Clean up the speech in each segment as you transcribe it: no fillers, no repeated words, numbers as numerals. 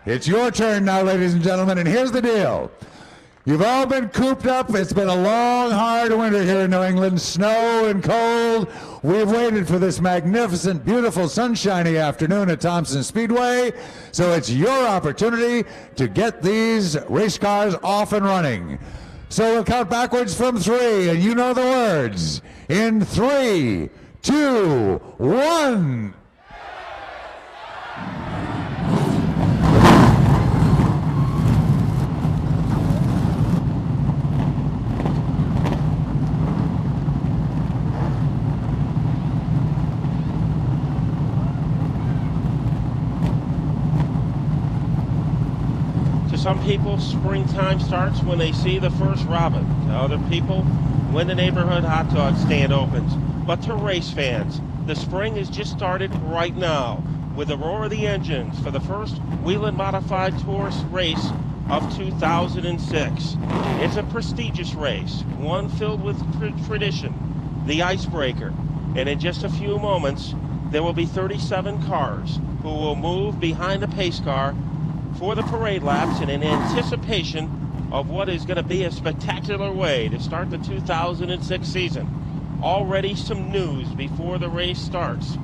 It's your turn now, ladies and gentlemen, and here's the deal. You've all been cooped up. It's been a long, hard winter here in New England, snow and cold. We've waited for this magnificent, beautiful, sunshiny afternoon at Thompson Speedway, so it's your opportunity to get these race cars off and running. So we'll count backwards from 3, and you know the words. In 3, 2, 1. Some people, springtime starts when they see the first robin. To other people, when the neighborhood hot dog stand opens. But to race fans, the spring has just started right now with the roar of the engines for the first Whelen Modified Tour race of 2006. It's a prestigious race, one filled with tradition, the Icebreaker. And in just a few moments, there will be 37 cars who will move behind the pace car for the parade laps and in anticipation of what is going to be a spectacular way to start the 2006 season. Already some news before the race starts.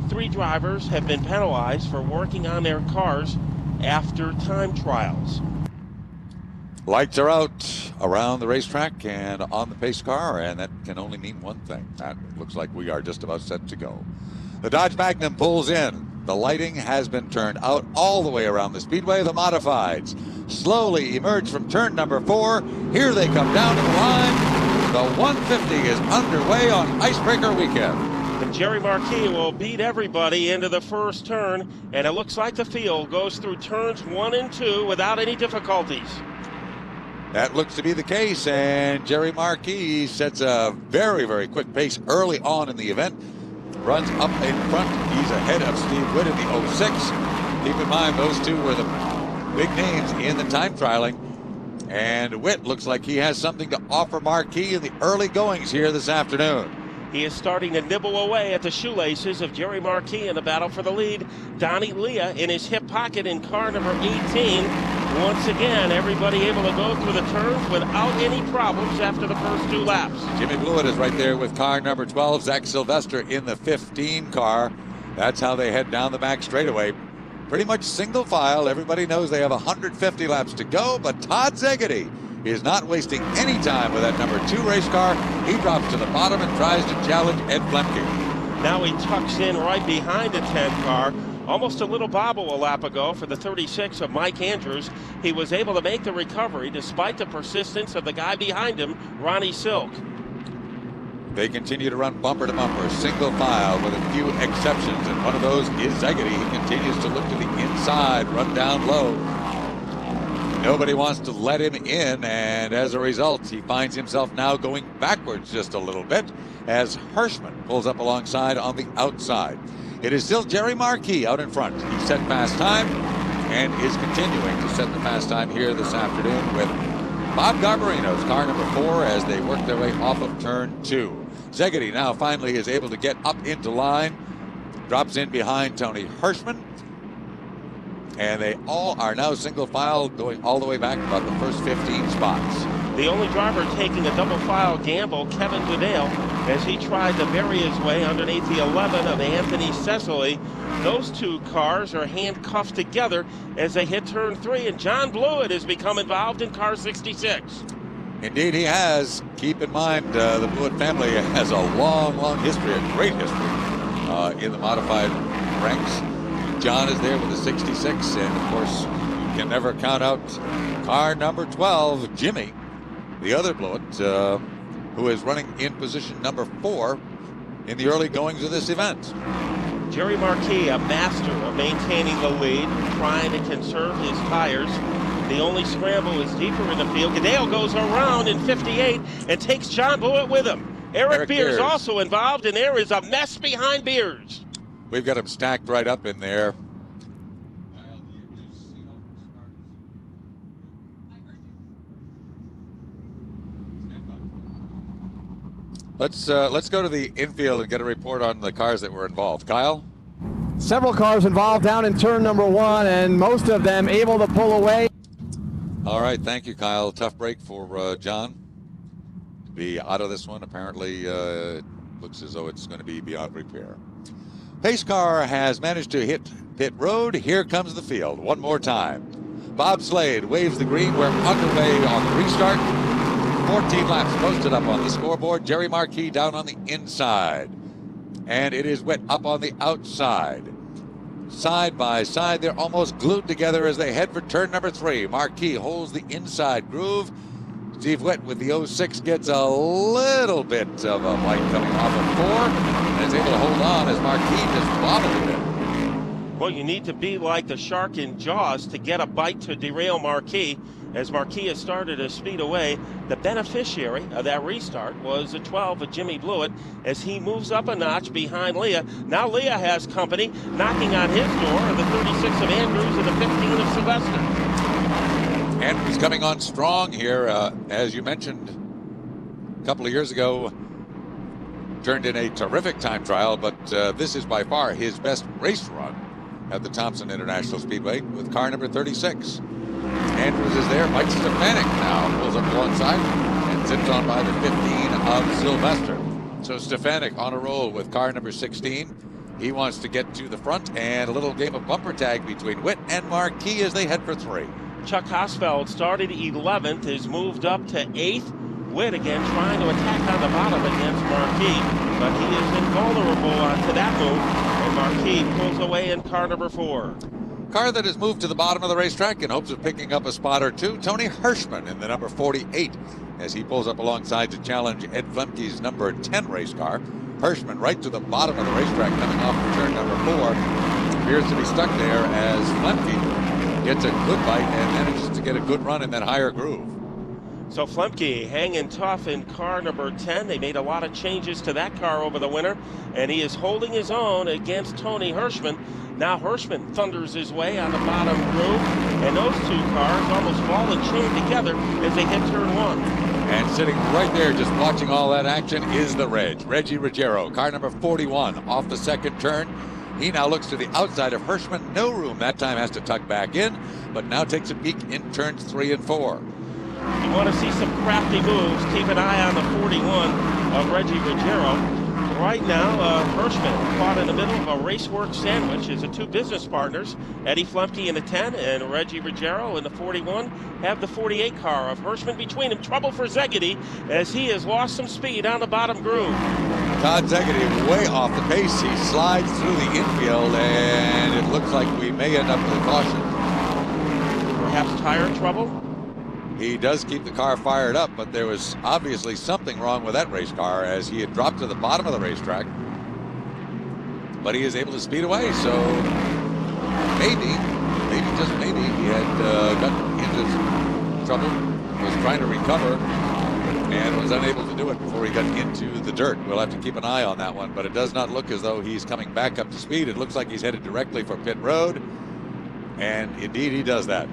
3 drivers have been penalized for working on their cars after time trials. Lights are out around the racetrack and on the pace car, and that can only mean one thing. That looks like we are just about set to go. The Dodge Magnum pulls in. The lighting has been turned out all the way around the speedway. The modifieds slowly emerge from turn number 4. Here they come down to the line. The 150 is underway on Icebreaker weekend. And Jerry Marquis will beat everybody into the first turn, and it looks like the field goes through turns 1 and 2 without any difficulties. That looks to be the case, and Jerry Marquis sets a very, very quick pace early on in the event. Runs up in front. He's ahead of Steve Witt in the 06. Keep in mind, those two were the big names in the time trialing. And Witt looks like he has something to offer Marquis in the early goings here this afternoon. He is starting to nibble away at the shoelaces of Jerry Marquis in the battle for the lead. Donnie Leah in his hip pocket in car number 18. Once again, everybody able to go through the turns without any problems after the first 2 laps. Jimmy Blewett is right there with car number 12. Zach Sylvester in the 15 car. That's how they head down the back straightaway. Pretty much single file. Everybody knows they have 150 laps to go, but Todd Szegedy is not wasting any time with that number 2 race car. He drops to the bottom and tries to challenge Ed Flemke. Now he tucks in right behind the 10 car. Almost a little bobble a lap ago for the 36 of Mike Andrews. He was able to make the recovery despite the persistence of the guy behind him, Ronnie Silk. They continue to run bumper to bumper, single file with a few exceptions, and one of those is Szegedy. He continues to look to the inside, run down low. Nobody wants to let him in, and as a result, he finds himself now going backwards just a little bit as Hirschman pulls up alongside on the outside. It is still Jerry Marquis out in front. He set fast time and is continuing to set the fast time here this afternoon with Bob Garbarino's car number 4 as they work their way off of turn 2. Szegedy now finally is able to get up into line, drops in behind Tony Hirschman, and they all are now single file going all the way back about the first 15 spots. The only driver taking a double file gamble, Kevin Goodale, as he tried to bury his way underneath the 11 of Anthony Cecily. Those 2 cars are handcuffed together as they hit turn 3, and John Blewett has become involved in car 66. Indeed he has. Keep in mind, the Blewett family has a long, long history, a great history in the modified ranks. John is there with the 66, and of course, you can never count out car number 12, Jimmy, the other Blewett, who is running in position number 4 in the early goings of this event. Jerry Marquis, a master of maintaining the lead, trying to conserve his tires. The only scramble is deeper in the field. Goodale goes around in 58 and takes John Blewett with him. Eric Beers also involved, and there is a mess behind Beers. We've got him stacked right up in there. Let's go to the infield and get a report on the cars that were involved. Kyle? Several cars involved down in turn number 1, and most of them able to pull away. All right, thank you, Kyle. Tough break for John to be out of this one. Apparently, it looks as though it's going to be beyond repair. Pace car has managed to hit pit road. Here comes the field one more time. Bob Slade waves the green. We're underway on the restart. 14 laps posted up on the scoreboard. Jerry Marquis down on the inside. And it is wet up on the outside. Side by side, they're almost glued together as they head for turn number 3. Marquis holds the inside groove. Steve Witt with the 06 gets a little bit of a bite coming off of 4 and is able to hold on as Marquis just bobbled a bit. Well, you need to be like the shark in Jaws to get a bite to derail Marquis. As Marquis has started to speed away, the beneficiary of that restart was the 12 of Jimmy Blewett as he moves up a notch behind Leah. Now Leah has company knocking on his door, the 36 of Andrews and the 15 of Sylvester. Andrews coming on strong here, as you mentioned a couple of years ago, turned in a terrific time trial, but this is by far his best race run at the Thompson International Speedway with car number 36. Andrews is there. Mike Stefanik now pulls up alongside and sits on by the 15 of Sylvester. So Stefanik on a roll with car number 16. He wants to get to the front, and a little game of bumper tag between Witt and Marquis as they head for 3. Chuck Hosfeld started 11th, is moved up to 8th. Witt again trying to attack on the bottom against Marquis, but he is invulnerable to that move, and Marquis pulls away in car number 4. Car that has moved to the bottom of the racetrack in hopes of picking up a spot or two, Tony Hirschman in the number 48 as he pulls up alongside to challenge Ed Flemke's number 10 race car. Hirschman right to the bottom of the racetrack coming off of turn number 4. Appears to be stuck there as Flemke gets a good bite and manages to get a good run in that higher groove. So Flemke hanging tough in car number 10. They made a lot of changes to that car over the winter, and he is holding his own against Tony Hirschman. Now Hirschman thunders his way on the bottom groove, and those two cars almost fall and chain together as they hit turn 1. And sitting right there just watching all that action is the Reggie Ruggiero, car number 41 off the second turn. He now looks to the outside of Hirschman. No room that time, has to tuck back in, but now takes a peek in turns 3 and 4. You want to see some crafty moves, keep an eye on the 41 of Reggie Ruggiero. Right now, Hirschman caught in the middle of a racework sandwich as the two business partners, Eddie Flemke in the 10 and Reggie Ruggiero in the 41, have the 48 car of Hirschman between them. Trouble for Szegedy as he has lost some speed on the bottom groove. Todd Szegedy way off the pace. He slides through the infield, and it looks like we may end up with a caution. Perhaps tire trouble? He does keep the car fired up, but there was obviously something wrong with that race car as he had dropped to the bottom of the racetrack. But he is able to speed away, so maybe just maybe, he had gotten into trouble, was trying to recover, and was unable to do it before he got into the dirt. We'll have to keep an eye on that one, but it does not look as though he's coming back up to speed. It looks like he's headed directly for pit road, and indeed he does that.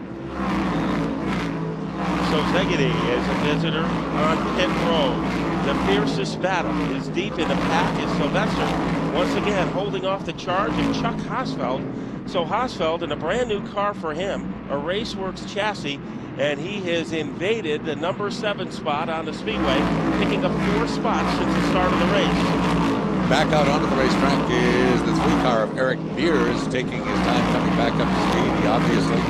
So Szegedy is a visitor on pit road. The fiercest battle is deep in the pack is Sylvester, once again holding off the charge of Chuck Hosfeld. So Hosfeld in a brand new car for him, a Raceworks chassis, and he has invaded the number 7 spot on the speedway, picking up 4 spots since the start of the race. Back out onto the racetrack is the 3 car of Eric Beers, taking his time coming back up to speed. He obviously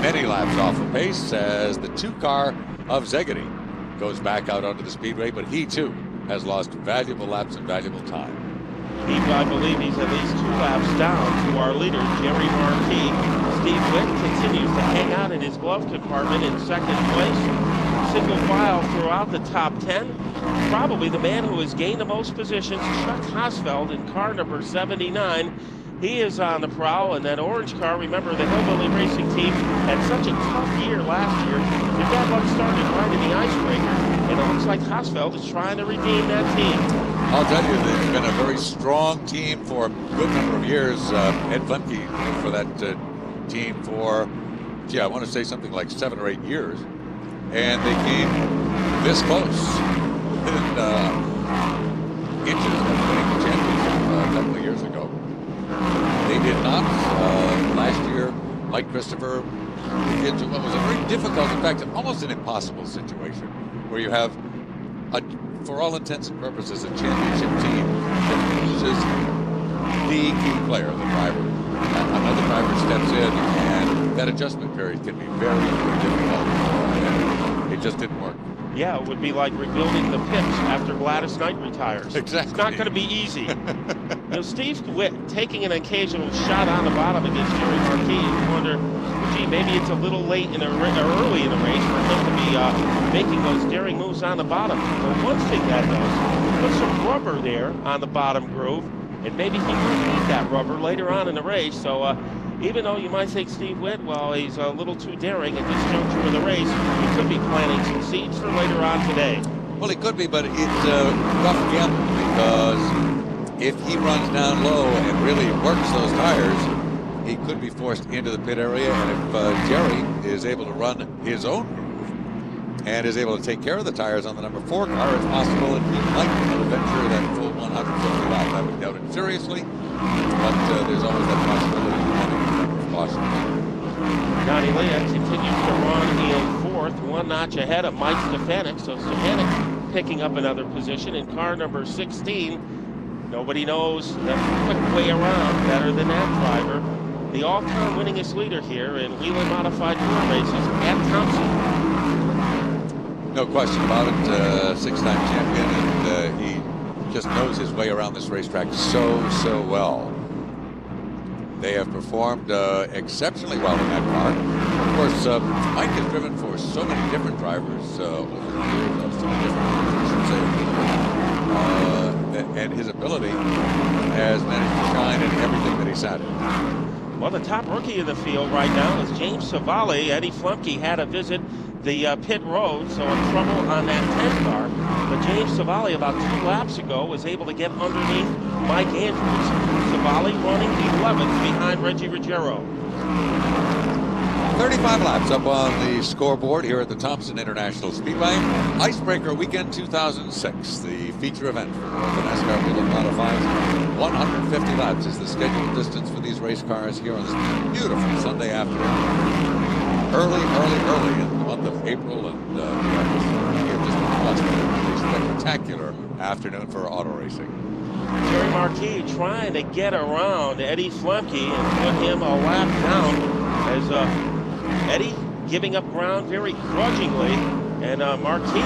many laps off the pace as the 2 car of Szegedy goes back out onto the speedway, but he too has lost valuable laps and valuable time. I believe he's at least 2 laps down to our leader, Jerry Marquis. Steve Witt continues to hang out in his glove compartment in 2nd place. Single file throughout the top 10. Probably the man who has gained the most positions, Chuck Hosfeld in car number 79. He is on the prowl, and that orange car, remember the Hillbilly Racing team had such a tough year last year. Their bad luck started right in the Icebreaker, and it looks like Hosfeld is trying to redeem that team. I'll tell you, they've been a very strong team for a good number of years. Ed Flemke for that team for, I want to say something like 7 or 8 years. And they came this close within inches of winning the championship a couple of years ago. They did not. Last year, Mike Christopher into what was a very difficult, in fact, almost an impossible situation, where you have, for all intents and purposes, a championship team that loses the key player, the driver. Another driver steps in, and that adjustment period can be very, very difficult. And it just didn't work. Yeah, it would be like rebuilding the Pips after Gladys Knight retires. Exactly. It's not going to be easy. Steve Witt taking an occasional shot on the bottom against Jerry Marquis. You wonder, gee, maybe it's a little late in early in a race for him to be making those daring moves on the bottom. But one thing that does, put some rubber there on the bottom groove, and maybe he will need that rubber later on in the race. So even though you might think Steve Witt, well, he's a little too daring at this juncture of the race, he could be planting some seeds for later on today. Well, he could be, but it's a rough gamble, because if he runs down low and really works those tires, he could be forced into the pit area. And if Jerry is able to run his own groove and is able to take care of the tires on the number 4 car, it's possible that he might venture that full 150 laps. I would doubt it seriously, but there's always that possibility depending on the number of cautions. Donnie Leah continues to run in 4th, 1 notch ahead of Mike Stefanik. So Stefanik picking up another position in car number 16. Nobody knows the quick way around better than that driver. The all-time winningest leader here in Whelen Modified Tour races, at Thompson. No question about it. 6-time champion, and he just knows his way around this racetrack so well. They have performed exceptionally well in that car. Of course, Mike has driven for so many different drivers over the years, so many different and his ability has managed to shine in everything that he's had. Well, the top rookie in the field right now is James Savali. Eddie Flumpke had to visit the pit road, so in trouble on that 10 car. But James Savali, about 2 laps ago, was able to get underneath Mike Andrews. Savali running 11th behind Reggie Ruggiero. 35 laps up on the scoreboard here at the Thompson International Speedway. Icebreaker Weekend 2006, the feature event for the NASCAR Whelen Modifieds. 150 laps is the scheduled distance for these race cars here on this beautiful Sunday afternoon. Early in the month of April, and just a spectacular afternoon for auto racing. Jerry Marquis trying to get around Eddie Flumpke and put him a lap down as Eddie giving up ground very grudgingly, and Marquis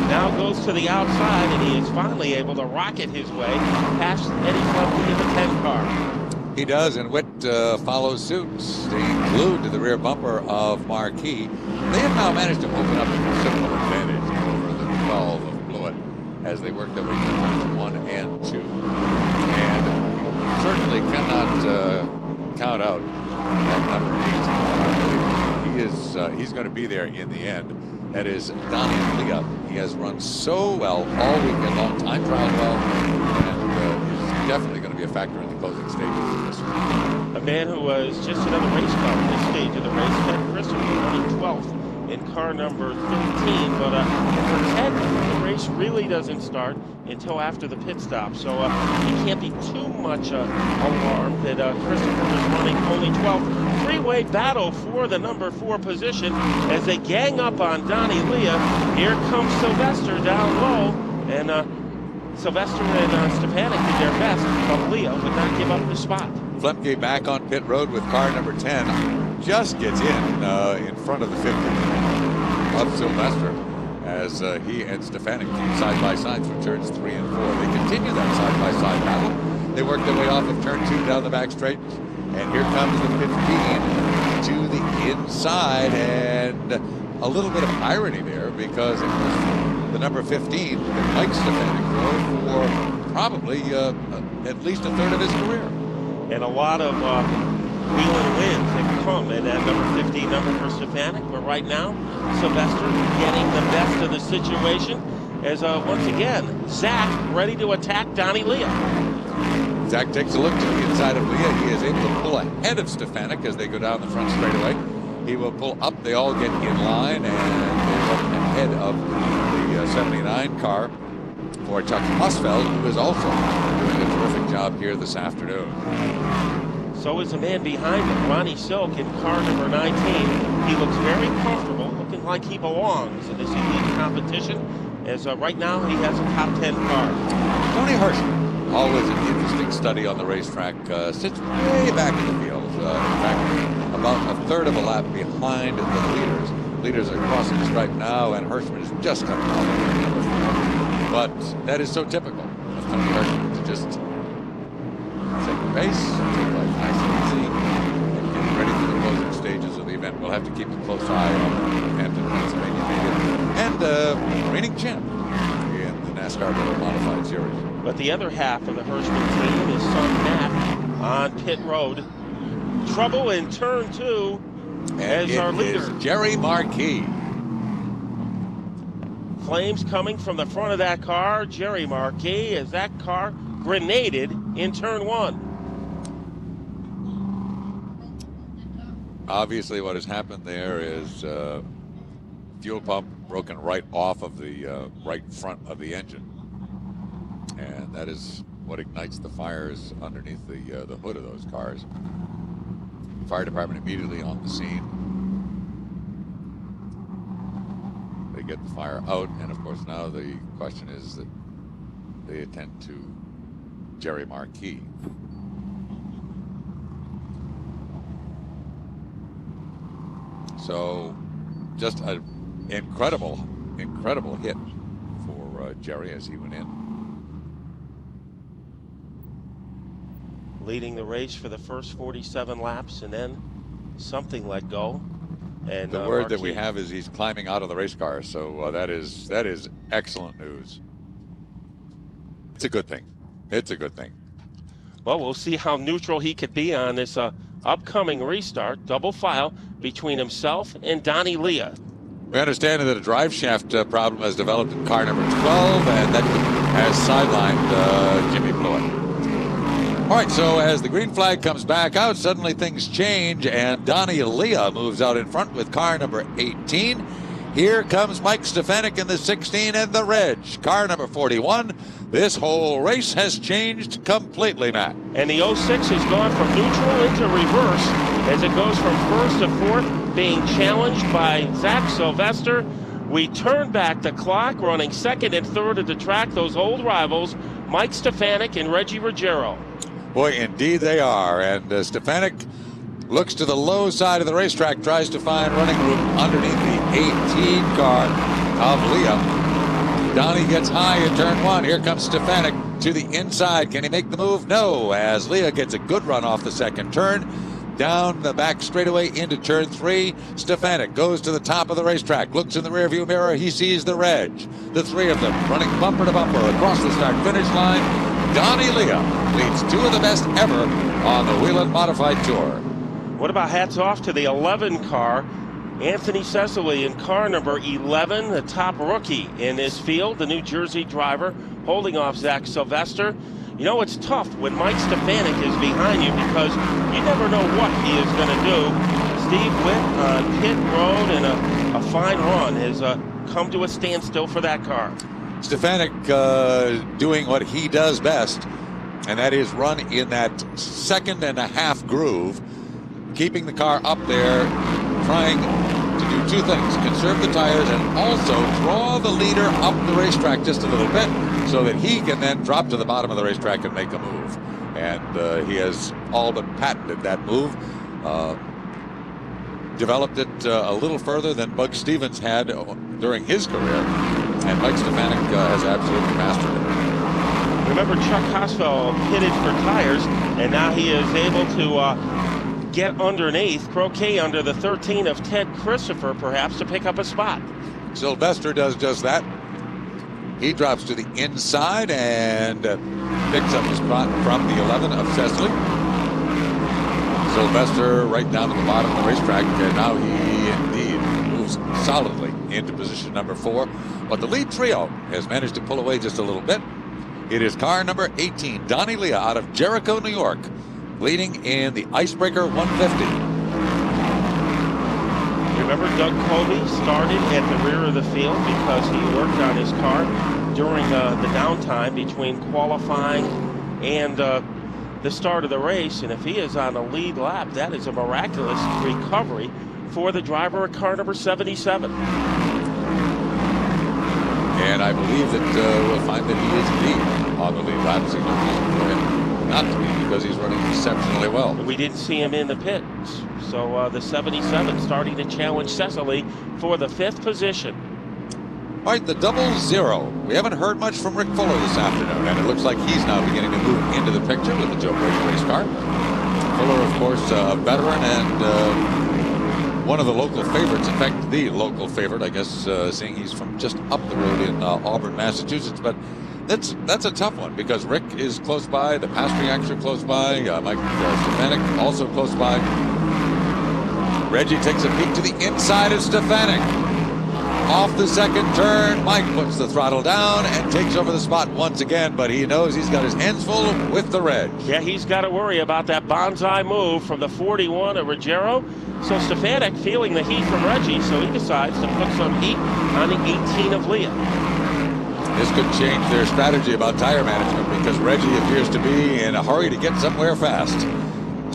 now goes to the outside, and he is finally able to rocket his way past Eddie Flumpke in the 10 car. He does, and Witt follows suit, staying glued to the rear bumper of Marquis. They have now managed to open up a considerable advantage over the 12 of Blewett as they work their way through 1 and 2. And certainly cannot count out that number 8. He's going to be there in the end. That is Donnie Leah. He has run so well all weekend long, time trial well, and is definitely going to be a factor in the closing stages of this one. A man who was just another race car at this stage of the race, Ted Christopher, running 12th in car number 15. But for Ted, the race really doesn't start until after the pit stop. So he can't be too much alarmed that Christopher is running only 12th. Three-way battle for the number 4 position as they gang up on Donnie Leah. Here comes Sylvester down low, and Sylvester and Stefanik did their best, but Leah would not give up the spot. Flemke back on pit road with car number 10. Just gets in front of the 50 of Sylvester as he and Stefanik keep side by side through turns 3 and 4. They continue that side by side battle. They work their way off of turn 2 down the back straight. And here comes the 15 to the inside, and a little bit of irony there, because it was the number 15 that Mike Stefanik drove for probably at least a third of his career. And a lot of Whelen wins have come in that number 15 number for Stefanik, but right now Sylvester getting the best of the situation as once again Zach ready to attack Donnie Leah. Zach takes a look to the inside of Leah. He is able to pull ahead of Stefanik as they go down the front straightaway. He will pull up. They all get in line, and they run ahead of the 79 car for Chuck Hosfeld, who is also doing a terrific job here this afternoon. So is the man behind him, Ronnie Silk, in car number 19. He looks very comfortable, looking like he belongs in this elite competition, as right now he has a top 10 car. Tony Hirschman, always an interesting study on the racetrack, sits way back in the field. In fact, about a third of a lap behind the leaders. Leaders are crossing the stripe now, and Hirschman is just coming out. But that is so typical of Tony Hirschman to just take the pace, take life nice and easy, and get ready for the closing stages of the event. We'll have to keep a close eye on Hampton, Pennsylvania native, and reigning champ in the NASCAR Whelen Modified Series. But the other half of the Hirschman team is son Matt on pit road. Trouble in turn 2 as our leader. Is Jerry Marquis. Flames coming from the front of that car. Jerry Marquis, as that car grenaded in turn 1. Obviously what has happened there is fuel pump broken right off of the right front of the engine. And that is what ignites the fires underneath the hood of those cars. Fire department immediately on the scene. They get the fire out, and of course now the question is that they attend to Jerry Marquis. So just an incredible hit for Jerry as he went in. Leading the race for the first 47 laps, and then something let go. And the word that we have is he's climbing out of the race car, so that is excellent news. It's a good thing. It's a good thing. Well, we'll see how neutral he could be on this upcoming restart. Double file between himself and Donnie Leah. We understand that a drive shaft problem has developed in car number 12, and that has sidelined Jimmy Blewett. All right, so as the green flag comes back out, suddenly things change, and Donnie Leah moves out in front with car number 18. Here comes Mike Stefanik in the 16 and the reg, car number 41. This whole race has changed completely, Matt. And the 06 has gone from neutral into reverse as it goes from first to fourth, being challenged by Zach Sylvester. We turn back the clock, running second and third at the track, those old rivals, Mike Stefanik and Reggie Ruggiero. Boy, indeed they are. And Stefanik looks to the low side of the racetrack, tries to find running room underneath the 18 car of Leah. Donnie gets high in turn 1. Here comes Stefanik to the inside. Can he make the move? No, as Leah gets a good run off the second turn. Down the back straightaway into turn 3. Stefanik goes to the top of the racetrack, looks in the rearview mirror. He sees the reg. The three of them running bumper to bumper across the start-finish line. Donnie Leah leads 2 of the best ever on the Whelen Modified Tour. What about hats off to the 11 car? Anthony Cecily in car number 11, the top rookie in this field, the New Jersey driver, holding off Zach Sylvester. You know, it's tough when Mike Stefanik is behind you because you never know what he is going to do. Steve Witt on pit road, and a fine run has come to a standstill for that car. Stefanik doing what he does best, and that is run in that 2.5 second groove, keeping the car up there, trying to do 2 things: conserve the tires and also draw the leader up the racetrack just a little bit so that he can then drop to the bottom of the racetrack and make a move. And he has all but patented that move. Developed it a little further than Bug Stevens had during his career, and Mike Stefanik has absolutely mastered it. Remember, Chuck Hosfeld pitted for tires, and now he is able to get underneath, croquet under the 13 of Ted Christopher, perhaps, to pick up a spot. Sylvester does just that. He drops to the inside and picks up the spot from the 11 of Cecily. Sylvester right down to the bottom of the racetrack, and now he indeed moves solidly into position number 4. But the lead trio has managed to pull away just a little bit. It is car number 18, Donnie Leah out of Jericho, New York, leading in the Icebreaker 150. Remember, Doug Colby started at the rear of the field because he worked on his car during the downtime between qualifying and the start of the race, and if he is on the lead lap, that is a miraculous recovery for the driver of car number 77. And I believe that we'll find that he is indeed on the lead lap. So not to be, because he's running exceptionally well. We didn't see him in the pits. So the 77 starting to challenge Cecily for the 5th position. All right, the 00. We haven't heard much from Rick Fuller this afternoon, and it looks like he's now beginning to move into the picture with the Joe Brady race car. Fuller, of course, a veteran and one of the local favorites. In fact, the local favorite, I guess, seeing he's from just up the road in Auburn, Massachusetts. But that's a tough one because Rick is close by, the Pastriaks are close by, Mike Stefanik also close by. Reggie takes a peek to the inside of Stefanik. Off the second turn, Mike puts the throttle down and takes over the spot once again, but he knows he's got his hands full with the Reg. Yeah, he's got to worry about that bonsai move from the 41 of Ruggiero. So Stefanik feeling the heat from Reggie, so he decides to put some heat on the 18 of Leah. This could change their strategy about tire management because Reggie appears to be in a hurry to get somewhere fast.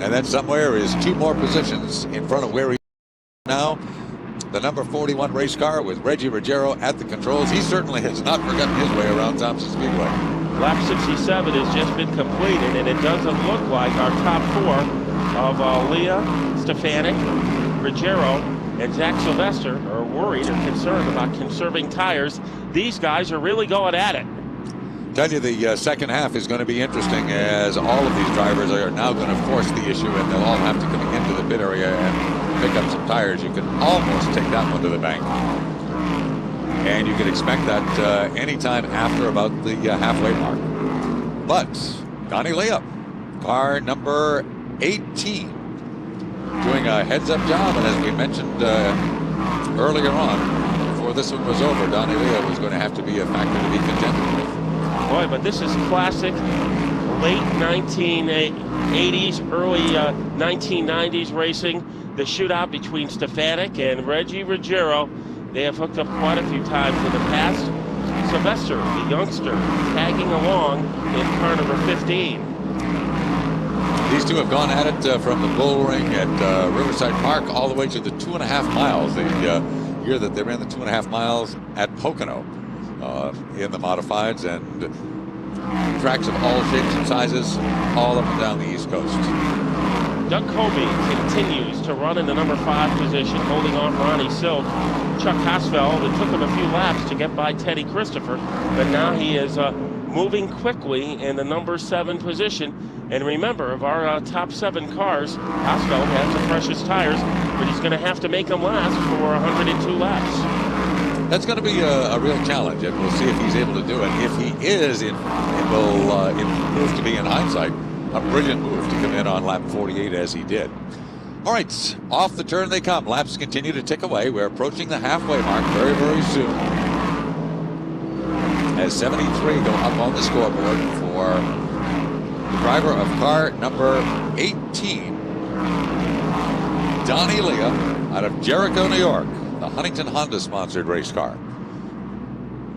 And that somewhere is 2 more positions in front of where he is now. The number 41 race car with Reggie Ruggiero at the controls. He certainly has not forgotten his way around Thompson Speedway. Lap 67 has just been completed, and it doesn't look like our top 4 of Leah, Stefanik, Ruggiero, and Zach Sylvester are worried or concerned about conserving tires. These guys are really going at it. Tell you, the second half is going to be interesting as all of these drivers are now going to force the issue, and they'll all have to come into the pit area and pick up some tires. You can almost take that one to the bank. And you can expect that anytime after about the halfway mark. But Donnie Leah, car number 18, doing a heads-up job. And as we mentioned earlier on, before this one was over, Donnie Leah was going to have to be a factor to be contended with. Boy, but this is classic late 1980s, early 1990s racing. The shootout between Stefanik and Reggie Ruggiero. They have hooked up quite a few times in the past. Sylvester, the youngster, tagging along in car number 15. These two have gone at it from the bull ring at Riverside Park all the way to the 2.5 miles. The year that they ran the 2.5 miles at Pocono in the modifieds, and tracks of all shapes and sizes all up and down the East Coast. Doug Colby continues to run in the number 5 position, holding off Ronnie Silk. Chuck Hosfeld, it took him a few laps to get by Teddy Christopher, but now he is moving quickly in the number 7 position. And remember, of our top 7 cars, Hosfeld has the freshest tires, but he's going to have to make them last for 102 laps. That's going to be a real challenge, and we'll see if he's able to do it. If he is, it will prove to be, in hindsight, a brilliant move to come in on lap 48 as he did. All right, off the turn they come. Laps continue to tick away. We're approaching the halfway mark very, very soon. As 73 go up on the scoreboard for the driver of car number 18, Donnie Leah, out of Jericho, New York, the Huntington Honda sponsored race car.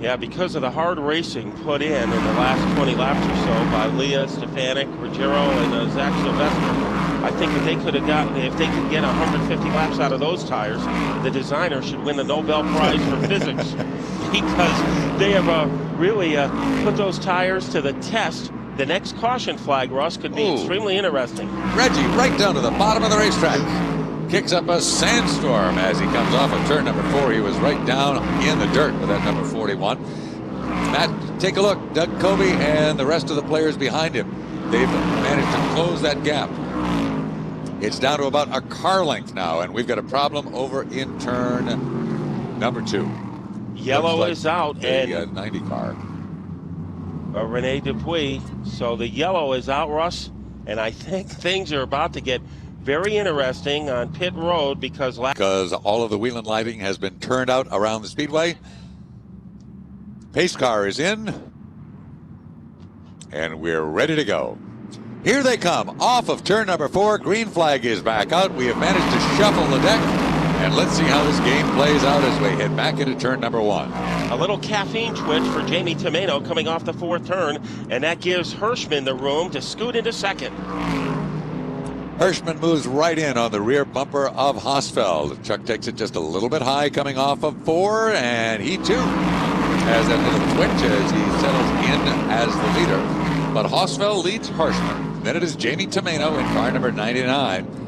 Yeah, because of the hard racing put in the last 20 laps or so by Leah, Stefanik, Ruggiero, and Zach Sylvester, I think if they could get 150 laps out of those tires, the designer should win the Nobel Prize for Physics, because they have really put those tires to the test. The next caution flag, Russ, could be extremely interesting. Reggie right down to the bottom of the racetrack. Kicks up a sandstorm as he comes off of turn number 4. He was right down in the dirt with that number 41. Matt, take a look. Doug Colby and the rest of the players behind him. They've managed to close that gap. It's down to about a car length now, and we've got a problem over in turn number 2. Yellow like is out, and 90 car. Rene Dupuis. So the yellow is out, Russ, and I think things are about to get very interesting on pit road because all of the Whelen lighting has been turned out around the speedway. Pace car is in, and we're ready to go. Here they come off of turn number 4. Green flag is back out. We have managed to shuffle the deck, And let's see how this game plays out as we head back into turn number 1. A little caffeine twitch for Jamie Tomeno coming off the 4th turn, and that gives Hirschman the room to scoot into 2nd. Hirschman moves right in on the rear bumper of Hosfeld. Chuck takes it just a little bit high coming off of 4, and he too has that little twitch as he settles in as the leader. But Hosfeld leads Hirschman. Then it is Jamie Tomeno in car number 99.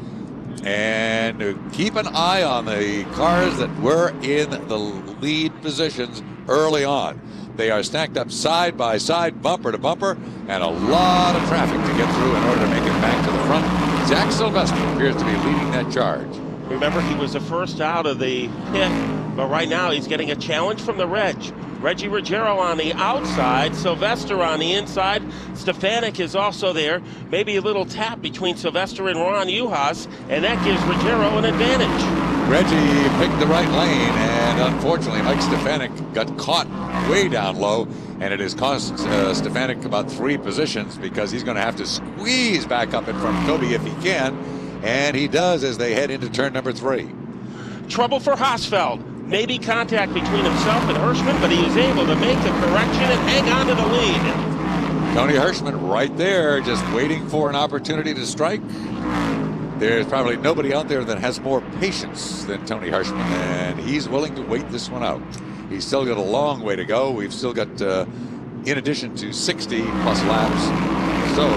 And keep an eye on the cars that were in the lead positions early on. They are stacked up side by side, bumper to bumper, and a lot of traffic to get through in order to make it back to the front. Zach Sylvester appears to be leading that charge. Remember, he was the first out of the pit, but right now he's getting a challenge from the Reg. Reggie Ruggiero on the outside, Sylvester on the inside. Stefanik is also there. Maybe a little tap between Sylvester and Ron Uhas, and that gives Ruggiero an advantage. Reggie picked the right lane, and unfortunately Mike Stefanik got caught way down low, and it has cost Stefanik about 3 positions because he's going to have to squeeze back up in front of Toby if he can, and he does as they head into turn number 3. Trouble for Hosfeld. Maybe contact between himself and Hirschman, but he is able to make the correction and hang on to the lead. Tony Hirschman right there, just waiting for an opportunity to strike. There's probably nobody out there that has more patience than Tony Hirschman, and he's willing to wait this one out. He's still got a long way to go. We've still got, in addition to 60 plus laps. So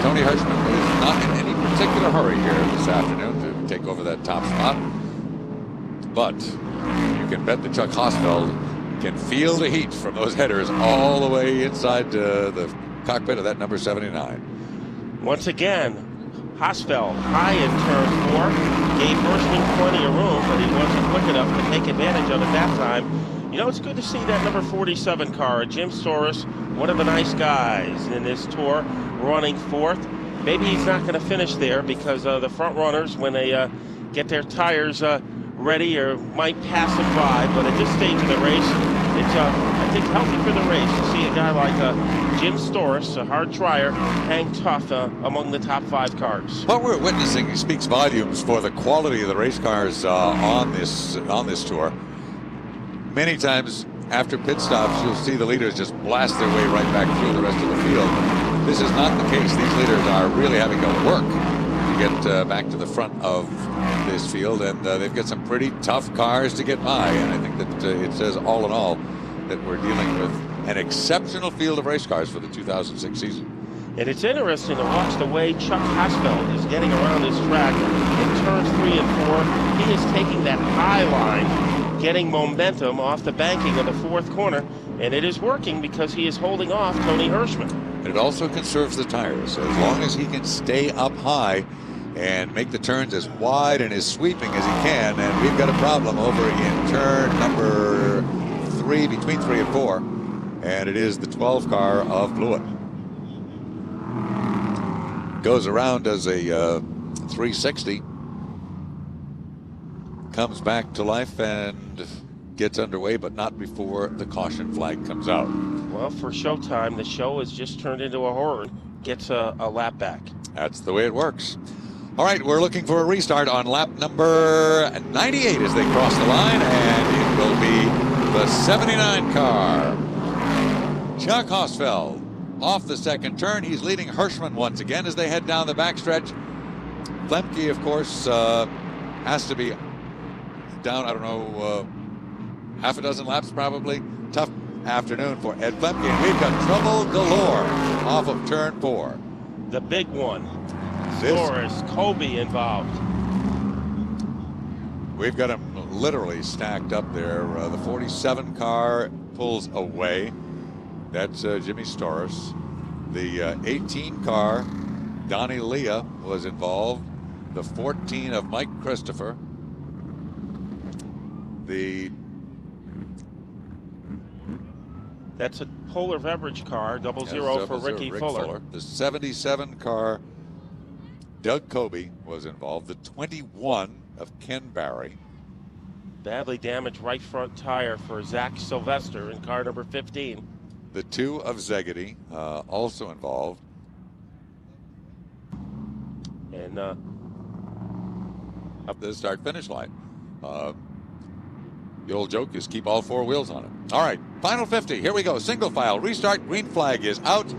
Tony Hirschman is not in any particular hurry here this afternoon to take over that top spot. But you can bet that Chuck Hosfeld can feel the heat from those headers all the way inside the cockpit of that number 79. Once again, Hosfeld high in turn 4, gave Hirschman plenty of room, but he wasn't quick enough to take advantage of it that time. You know, it's good to see that number 47 car, Jim Soros, one of the nice guys in this tour, running 4th. Maybe he's not going to finish there because the front runners, when they get their tires ready, or might pass him by, but at this stage of the race, it's I think healthy for the race to see a guy like Jim Storis, a hard trier, hang tough among the top 5 cars. What we're witnessing speaks volumes for the quality of the race cars on this tour. Many times after pit stops, you'll see the leaders just blast their way right back through the rest of the field. This is not the case. These leaders are really having to work to get back to the front of this field, and they've got some pretty tough cars to get by, and I think that it says all in all that we're dealing with an exceptional field of race cars for the 2006 season. And it's interesting to watch the way Chuck Hosfeld is getting around this track in turns 3 and 4. He is taking that high line, getting momentum off the banking of the 4th corner, and it is working because he is holding off Tony Hirschman. And it also conserves the tires. As long as he can stay up high and make the turns as wide and as sweeping as he can, and we've got a problem over in turn number 3, between 3 and 4, and it is the 12 car of Blewett. Goes around as a 360, comes back to life and gets underway, but not before the caution flag comes out. Well, for showtime, the show has just turned into a horror. Gets a lap back. That's the way it works. All right, we're looking for a restart on lap number 98 as they cross the line, and it will be the 79 car. Chuck Hosfeld off the 2nd turn. He's leading Hirschman once again as they head down the backstretch. Flemke, of course, has to be down, I don't know, half a dozen laps probably. Tough afternoon for Ed Flemke, and we've got trouble galore off of turn 4. The big one. Doris, Kobe involved. We've got them literally stacked up there. The 47 car pulls away. That's Jimmy Storis. The 18 car, Donnie Leah, was involved. The 14 of Mike Christopher. That's a Polar Beverage car, 00 for Rick Fuller. The 77 car, Doug Kobe, was involved. The 21 of Ken Barry. Badly damaged right front tire for Zach Sylvester in car number 15. The 2 of Zegedy, also involved. And up the start-finish line. The old joke is keep all four wheels on it. All right, final 50. Here we go. Single file. Restart. Green flag is out.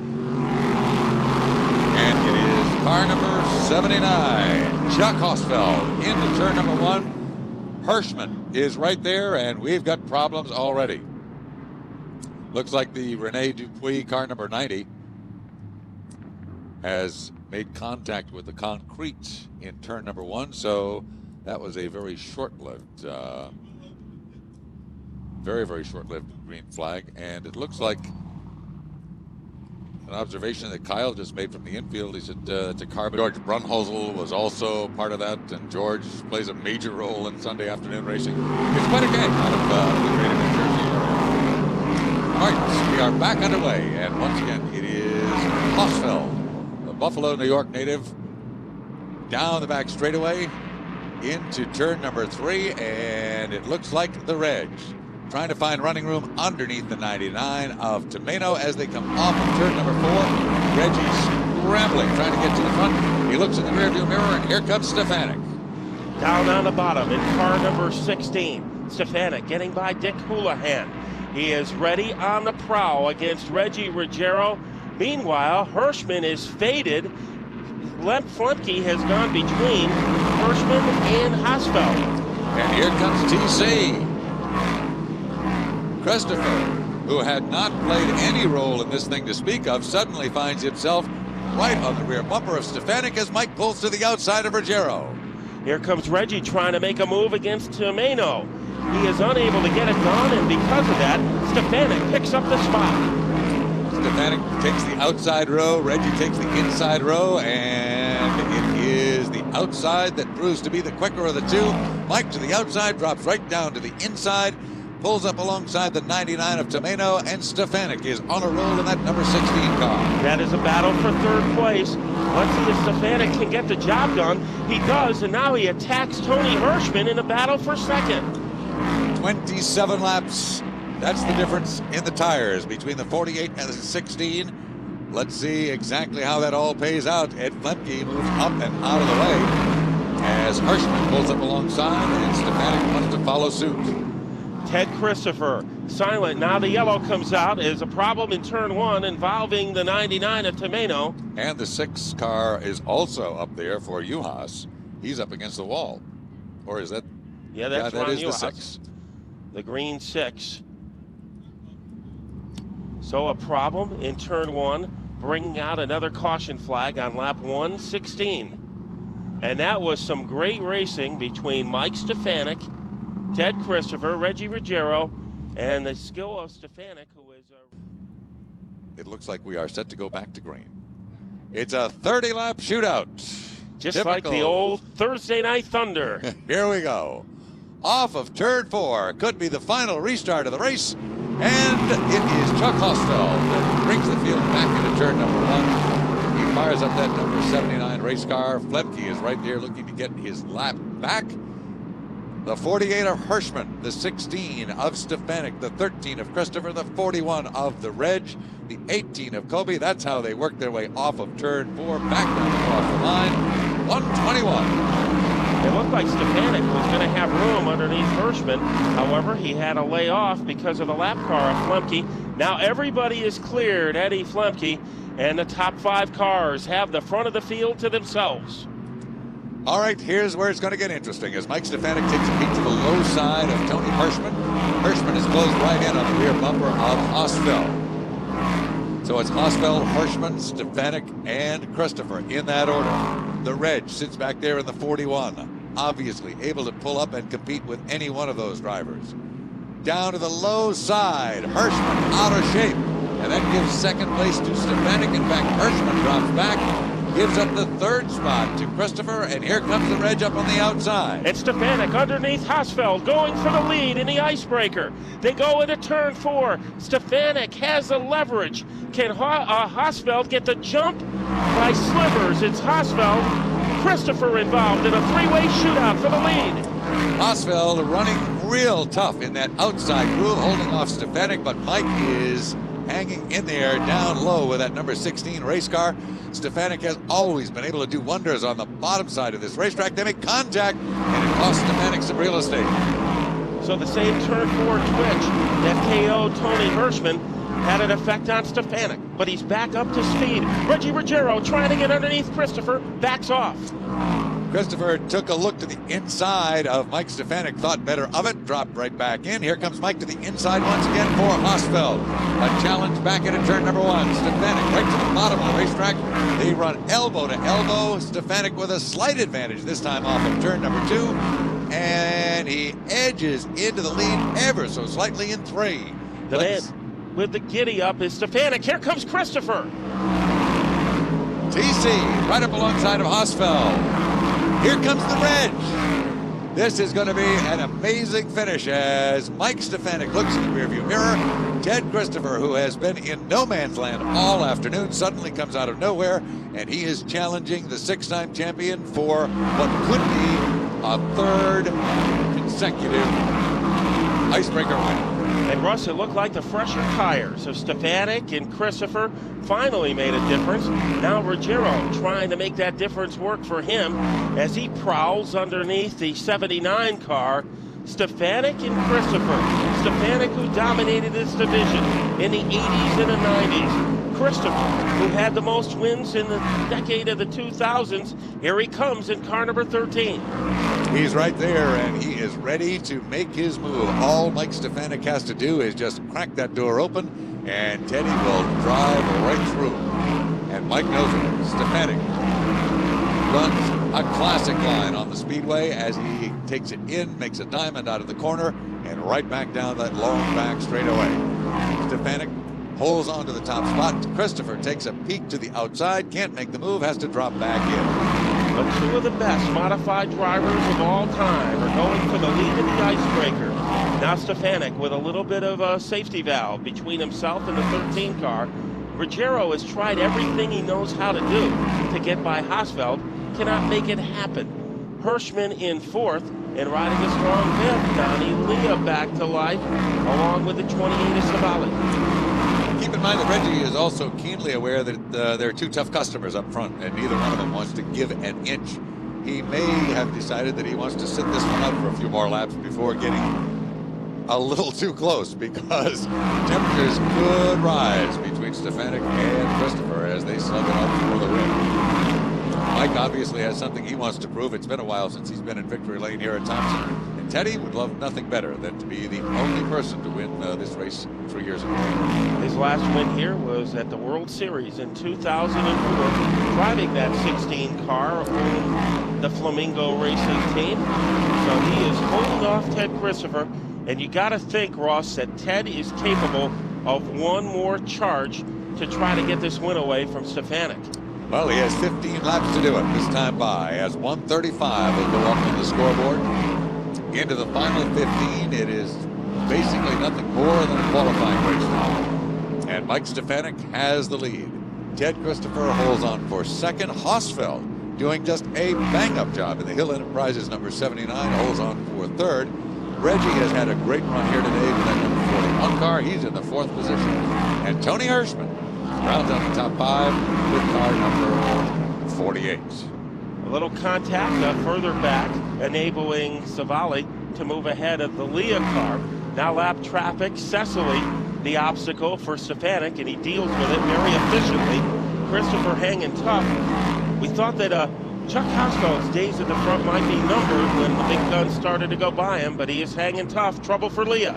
And it is car number 79, Chuck Hosfeld, into turn number 1. Hirschman is right there, and we've got problems already. Looks like the Rene Dupuis, car number 90, has made contact with the concrete in turn number 1, so that was a very short-lived, very short-lived green flag. And it looks like an observation that Kyle just made from the infield. He said it's a car. George Brunhosel was also part of that, and George plays a major role in Sunday afternoon racing. It's quite a game out of the Greater New Jersey area. All right, we are back underway, and once again, it is Hosfeld, the Buffalo, New York native, down the back straightaway into turn number 3, and it looks like the Reg trying to find running room underneath the 99 of Tomeno as they come off of turn number 4. Reggie scrambling, trying to get to the front. He looks in the rearview mirror, and here comes Stefanik. Down on the bottom in car number 16, Stefanik getting by Dick Houlihan. He is ready on the prowl against Reggie Ruggiero. Meanwhile, Hirschman is faded. Flemke has gone between Hirschman and Hosfeld. And here comes TC. Christopher, who had not played any role in this thing to speak of, suddenly finds himself right on the rear bumper of Stefanik as Mike pulls to the outside of Ruggiero. Here comes Reggie trying to make a move against Tomeno. He is unable to get it done, and because of that, Stefanik picks up the spot. Stefanik takes the outside row, Reggie takes the inside row, and it is the outside that proves to be the quicker of the two. Mike to the outside, drops right down to the inside, pulls up alongside the 99 of Tomeno, and Stefanik is on a roll in that number 16 car. That is a battle for third place. Let's see if Stefanik can get the job done. He does, and now he attacks Tony Hirschman in a battle for second. 27 laps. That's the difference in the tires between the 48 and the 16. Let's see exactly how that all pays out. Ed Flemke moves up and out of the way as Hirschman pulls up alongside, and Stefanik wants to follow suit. Ted Christopher, silent. Now the yellow comes out. Is a problem in turn 1 involving the 99 of Tomeno. And the 6 car is also up there for Juhas. He's up against the wall. Or is that? Yeah, that's that is Ron the Juhas. 6. The green 6. So a problem in turn 1, bringing out another caution flag on lap 116. And that was some great racing between Mike Stefanik, Ted Christopher, Reggie Ruggiero, and the skill of Stefanik, who is It looks like we are set to go back to green. It's a 30-lap shootout. just Typical. like the old Thursday Night Thunder. Here we go. Off of turn 4. Could be the final restart of the race. And it is Chuck Hosfeld that brings the field back into turn number 1. He fires up that number 79 race car. Flemke is right there looking to get his lap back. The 48 of Hirschman, the 16 of Stefanik, the 13 of Christopher, the 41 of the Reg, the 18 of Kobe. That's how they work their way off of turn 4, back down across the line. 121. It looked like Stefanik was going to have room underneath Hirschman. However, he had a layoff because of the lap car of Flemke. Now everybody is cleared. Eddie Flemke and the top 5 cars have the front of the field to themselves. All right, here's where it's going to get interesting as Mike Stefanik takes a peek to the low side of Tony Hirschman. Hirschman is closed right in on the rear bumper of Hosfeld. So it's Hosfeld, Hirschman, Stefanik, and Christopher in that order. The Reg sits back there in the 41, obviously able to pull up and compete with any one of those drivers. Down to the low side, Hirschman out of shape. And that gives second place to Stefanik. In fact, Hirschman drops back. Gives up the 3rd spot to Christopher, and here comes the Reg up on the outside. And Stefanik underneath Hosfeld going for the lead in the Icebreaker. They go into turn 4. Stefanik has the leverage. Can Hosfeld get the jump? By slivers, it's Hosfeld, Christopher involved in a 3-way shootout for the lead. Hosfeld running real tough in that outside groove, holding off Stefanik, but Mike is hanging in there down low with that number 16 race car. Stefanik has always been able to do wonders on the bottom side of this racetrack. They make contact, and it costs Stefanik some real estate. So the same turn 4 twitch that KO'd Tony Hirschman had an effect on Stefanik, but he's back up to speed. Reggie Ruggiero trying to get underneath Christopher, backs off. Christopher took a look to the inside of Mike Stefanik, thought better of it, dropped right back in. Here comes Mike to the inside once again for Hosfeld. A challenge back into turn number 1. Stefanik right to the bottom of the racetrack. They run elbow to elbow. Stefanik with a slight advantage this time off of turn number 2. And he edges into the lead ever so slightly in 3. The man with the giddy up is Stefanik. Here comes Christopher. TC right up alongside of Hosfeld. Here comes the Reg. This is going to be an amazing finish as Mike Stefanik looks in the rearview mirror. Ted Christopher, who has been in no man's land all afternoon, suddenly comes out of nowhere, and he is challenging the 6-time champion for what could be a 3rd consecutive Icebreaker win. And Russ, it looked like the fresher tires of Stefanik and Christopher finally made a difference. Now Ruggiero trying to make that difference work for him as he prowls underneath the 79 car. Stefanik and Christopher. Stefanik, who dominated this division in the 80s and the 90s. Christopher, who had the most wins in the decade of the 2000s. Here he comes in car number 13. He's right there, and he is ready to make his move. All Mike Stefanik has to do is just crack that door open, and Teddy will drive right through. And Mike knows it. Stefanik runs a classic line on the speedway as he takes it in, makes a diamond out of the corner, and right back down that long back straightaway. Stefanik holds on to the top spot. Christopher takes a peek to the outside, can't make the move, has to drop back in. But 2 of the best modified drivers of all time are going for the lead in the Icebreaker. Now Stefanik with a little bit of a safety valve between himself and the 13 car. Ruggiero has tried everything he knows how to do to get by Hosfeld, cannot make it happen. Hirschman in 4th, and riding a strong 5th, Donnie Leah back to life, along with the 28 of Savali. Keep in mind that Reggie is also keenly aware that there are 2 tough customers up front, and neither one of them wants to give an inch. He may have decided that he wants to sit this one out for a few more laps before getting a little too close, because temperatures could rise between Stefanik and Christopher as they slug it up for the win. Mike obviously has something he wants to prove. It's been a while since he's been in victory lane here at Thompson. And Teddy would love nothing better than to be the only person to win this race 3 years ago. His last win here was at the World Series in 2004, driving that 16 car on the Flamingo Racing team. So he is holding off Ted Christopher. And you got to think, Ross, that Ted is capable of one more charge to try to get this win away from Stefanik. Well, he has 15 laps to do it this time by, as 135 will go up on the scoreboard. Into the final 15, it is basically nothing more than a qualifying race now. And Mike Stefanik has the lead. Ted Christopher holds on for 2nd. Hosfeld doing just a bang-up job in the Hill Enterprises number 79, holds on for 3rd. Reggie has had a great run here today with that number 41 car. He's in the 4th position. And Tony Hirschman rounds out the top 5 with car number 48. A little contact further back, enabling Savali to move ahead of the Leah car. Now lap traffic, Cecily, the obstacle for Stefanik, and he deals with it very efficiently. Christopher hanging tough. We thought that Chuck Hosfeld's days at the front might be numbered when the big guns started to go by him, but he is hanging tough. Trouble for Leah.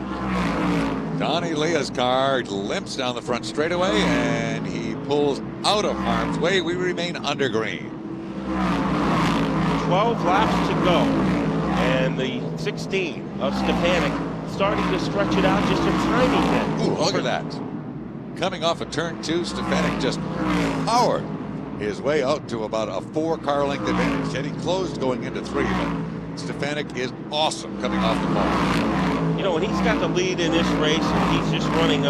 Donnie Leah's car limps down the front straightaway, and he pulls out of harm's way. We remain under green. 12 laps to go, and the 16 of Stefanik starting to stretch it out just a tiny bit. Ooh, look at that. Coming off of turn 2, Stefanik just powered his way out to about a 4-car length advantage. Teddy closed going into 3, but Stefanik is awesome coming off the ball. You know, when he's got the lead in this race and he's just running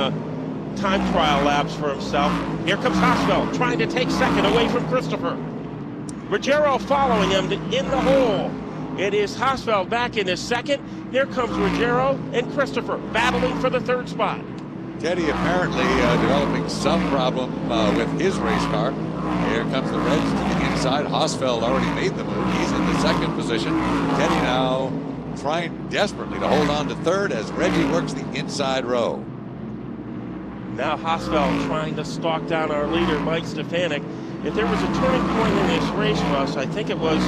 time trial laps for himself, here comes Hosfeld trying to take 2nd away from Christopher. Ruggiero following him in the hole. It is Hosfeld back in his 2nd. Here comes Ruggiero and Christopher battling for the 3rd spot. Teddy apparently developing some problem with his race car. Here comes the Reds to the inside. Hosfeld already made the move. He's in the second position. Teddy now trying desperately to hold on to third as Reggie works the inside row. Now Hosfeld trying to stalk down our leader, Mike Stefanik. If there was a turning point in this race, Russ, I think it was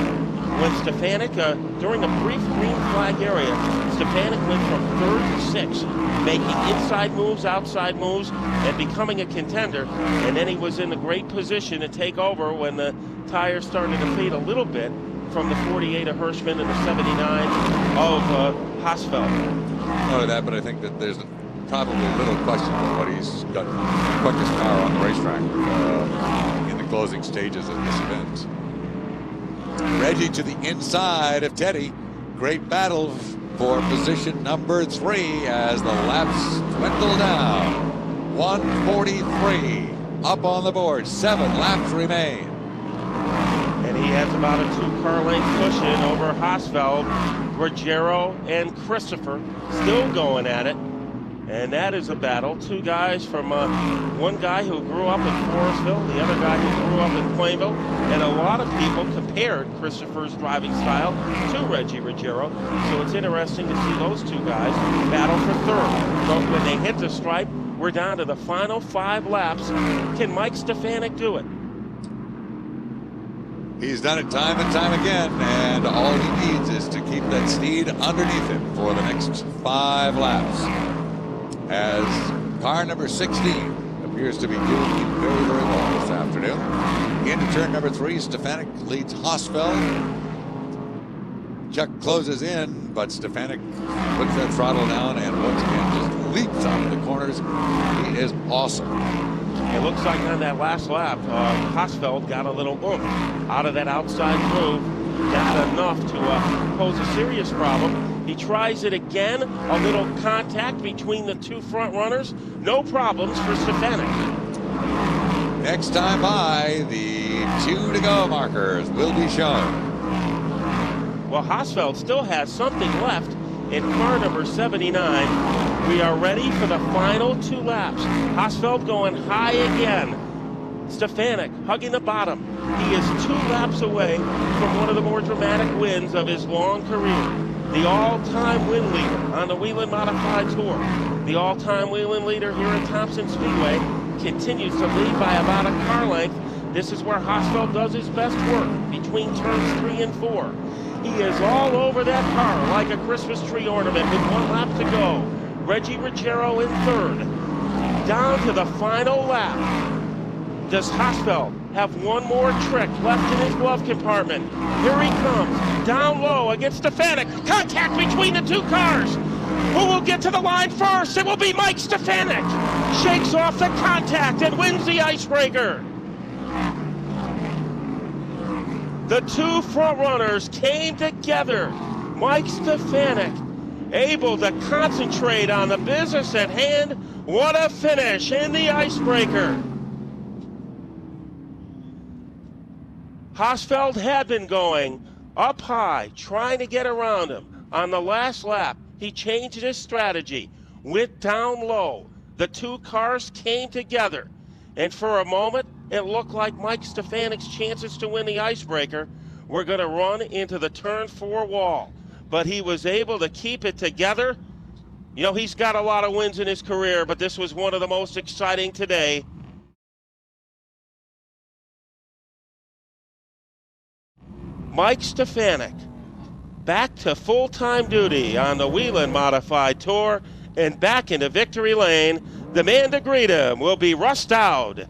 when Stefanik, during a brief green flag area, Stefanik went from third to sixth, making inside moves, outside moves, and becoming a contender. And then he was in a great position to take over when the tires started to fade a little bit from the 48 of Hirschman and the 79 of Hosfeld. Not only that, but I think that there's probably little question about what he's got the quickest car on the racetrack in the closing stages of this event. Reggie to the inside of Teddy. Great battle for position number 3 as the laps dwindle down. 1:43 up on the board. 7 laps remain. And he has about a 2-car length cushion over Hosfeld, Ruggiero, and Christopher still going at it. And that is a battle. 2 guys from one guy who grew up in Forestville, the other guy who grew up in Plainville. And a lot of people compared Christopher's driving style to Reggie Ruggiero. So it's interesting to see those 2 guys battle for third. But when they hit the stripe, we're down to the final 5 laps. Can Mike Stefanik do it? He's done it time and time again, and all he needs is to keep that speed underneath him for the next 5 laps. As car number 16 appears to be doing very, very well this afternoon. Into turn number 3, Stefanik leads Hosfeld. Chuck closes in, but Stefanik puts that throttle down and once again just leaps out of the corners. He is awesome. It looks like on that last lap, Hosfeld got a little oomph out of that outside groove. Not enough to pose a serious problem. He tries it again, a little contact between the 2 front runners. No problems for Stefanik. Next time by, the 2 to go markers will be shown. Well, Hosfeld still has something left in car number 79. We are ready for the final 2 laps. Hosfeld going high again. Stefanik hugging the bottom. He is 2 laps away from one of the more dramatic wins of his long career. The all-time win leader on the Whelen Modified Tour. The all-time Whelen leader here at Thompson Speedway continues to lead by about a car length. This is where Hosfeld does his best work between turns 3 and 4. He is all over that car like a Christmas tree ornament with 1 lap to go. Reggie Ruggiero in third. Down to the final lap. Does Hosfeld have one more trick left in his glove compartment? Here he comes, down low against Stefanik. Contact between the 2 cars. Who will get to the line first? It will be Mike Stefanik. Shakes off the contact and wins the Icebreaker. The 2 front runners came together. Mike Stefanik able to concentrate on the business at hand. What a finish in the Icebreaker. Hosfeld had been going up high, trying to get around him. On the last lap, he changed his strategy, went down low. The 2 cars came together. And for a moment, it looked like Mike Stefanik's chances to win the Icebreaker were going to run into the turn 4 wall. But he was able to keep it together. You know, he's got a lot of wins in his career, but this was one of the most exciting today. Mike Stefanik back to full-time duty on the Whelen Modified Tour and back into victory lane. The man to greet him will be Russ Dowd.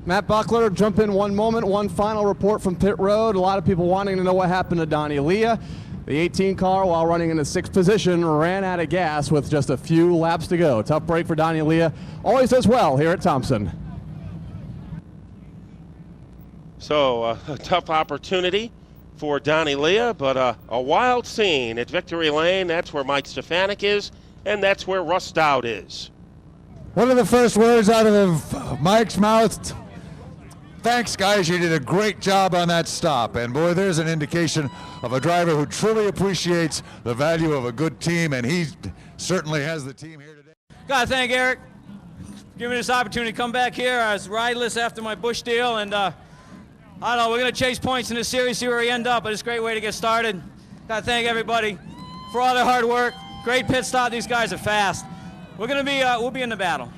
Matt Buckler, jump in one moment. One final report from pit road. A lot of people wanting to know what happened to Donnie Leah. The 18 car, while running in the 6th position, ran out of gas with just a few laps to go. Tough break for Donnie Leah. Always does well here at Thompson. So a tough opportunity for Donnie Leah, but a wild scene at Victory Lane. That's where Mike Stefanik is, and that's where Russ Dowd is. One of the first words out of Mike's mouth, thanks, guys. You did a great job on that stop. And, boy, there's an indication of a driver who truly appreciates the value of a good team, and he certainly has the team here today. Got to thank Eric for giving me this opportunity to come back here. I was rideless after my Busch deal, and I don't know, we're going to chase points in this series, see where we end up, but it's a great way to get started. Got to thank everybody for all their hard work. Great pit stop. These guys are fast. We'll be in the battle.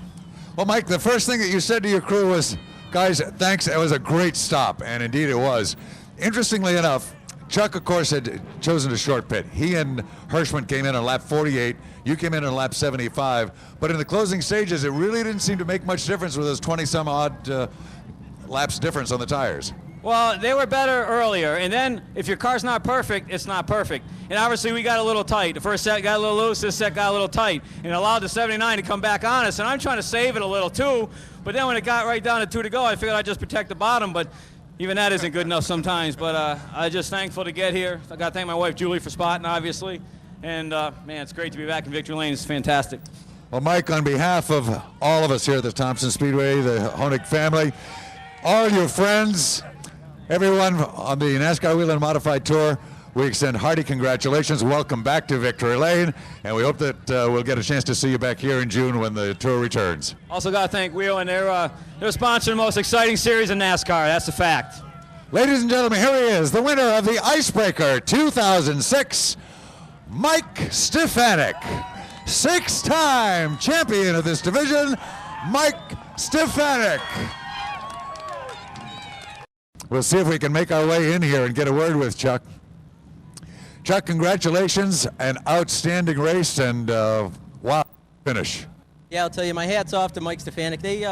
Well, Mike, the first thing that you said to your crew was, guys, thanks, it was a great stop, and indeed it was. Interestingly enough, Chuck, of course, had chosen a short pit. He and Hirschman came in on lap 48. You came in on lap 75. But in the closing stages, it really didn't seem to make much difference with those 20-some-odd laps difference on the tires. Well, they were better earlier, and then if your car's not perfect, it's not perfect. And obviously we got a little tight. The first set got a little loose, this set got a little tight, and it allowed the 79 to come back on us, and I'm trying to save it a little too, but then when it got right down to 2 to go, I figured I'd just protect the bottom, but even that isn't good enough sometimes. But I'm just thankful to get here. I got to thank my wife, Julie, for spotting, obviously, and man, it's great to be back in Victory Lane. It's fantastic. Well, Mike, on behalf of all of us here at the Thompson Speedway, the Honig family, all your friends, everyone on the NASCAR Whelen Modified Tour, we extend hearty congratulations. Welcome back to Victory Lane, and we hope that we'll get a chance to see you back here in June when the tour returns. Also got to thank Whelen. They're sponsoring the most exciting series in NASCAR. That's a fact. Ladies and gentlemen, here he is, the winner of the Icebreaker 2006, Mike Stefanik. 6-time champion of this division, Mike Stefanik. We'll see if we can make our way in here and get a word with Chuck. Chuck, congratulations, an outstanding race, and wow, finish. Yeah, I'll tell you, my hat's off to Mike Stefanik. They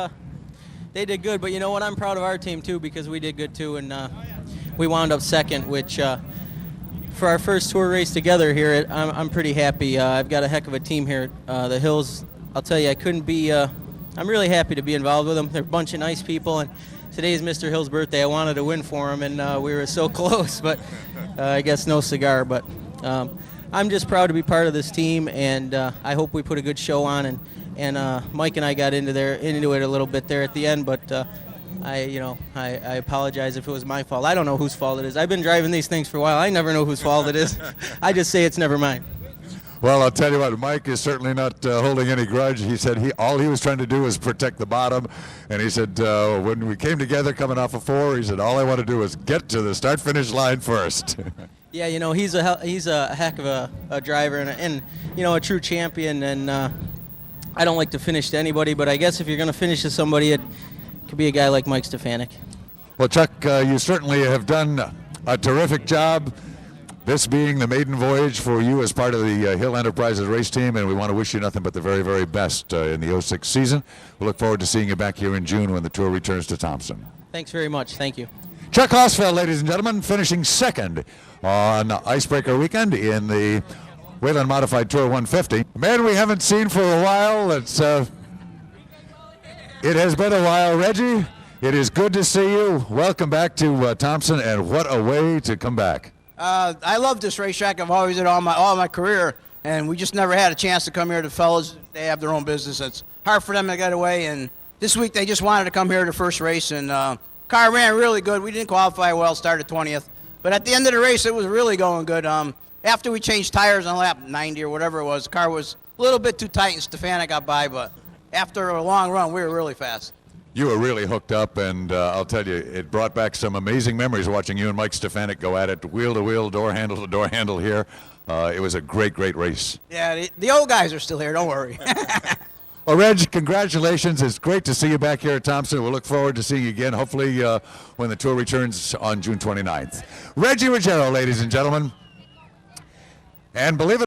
did good, but you know what? I'm proud of our team too, because we did good too, and we wound up second, which for our first tour race together here, I'm pretty happy. I've got a heck of a team here at the Hills. I'll tell you, I couldn't be. I'm really happy to be involved with them. They're a bunch of nice people, and today's Mr. Hill's birthday. I wanted to win for him, and we were so close, but I guess no cigar. But I'm just proud to be part of this team, and I hope we put a good show on. And Mike and I got into it a little bit there at the end, but I apologize if it was my fault. I don't know whose fault it is. I've been driving these things for a while. I never know whose fault it is. I just say it's never mine. Well, I'll tell you what, Mike is certainly not holding any grudge. He said all he was trying to do was protect the bottom. And he said when we came together coming off of 4, he said, all I want to do is get to the start-finish line first. Yeah, you know, he's a heck of a driver and a true champion. And I don't like to finish to anybody, but I guess if you're going to finish to somebody, it could be a guy like Mike Stefanik. Well, Chuck, you certainly have done a terrific job. This being the maiden voyage for you as part of the Hill Enterprises race team, and we want to wish you nothing but the very, very best in the 06 season. We look forward to seeing you back here in June when the tour returns to Thompson. Thanks very much. Thank you. Chuck Hausfeld, ladies and gentlemen, finishing second on Icebreaker weekend in the Whelen Modified Tour 150. Man we haven't seen for a while. It has been a while. Reggie, it is good to see you. Welcome back to Thompson, and what a way to come back. I love this racetrack. I've always did all my career, and we just never had a chance to come here. The fellas, they have their own business. It's hard for them to get away, and this week they just wanted to come here to the first race, and car ran really good. We didn't qualify well, started 20th, but at the end of the race, it was really going good. After we changed tires on lap 90 or whatever it was, the car was a little bit too tight, and Stefanik got by, but after a long run, we were really fast. You were really hooked up, and I'll tell you, it brought back some amazing memories watching you and Mike Stefanik go at it, wheel to wheel, door handle to door handle here. It was a great, great race. Yeah, the old guys are still here, don't worry. Well, Reg, congratulations. It's great to see you back here at Thompson. We'll look forward to seeing you again, hopefully when the tour returns on June 29th. Reggie Ruggiero, ladies and gentlemen. And believe it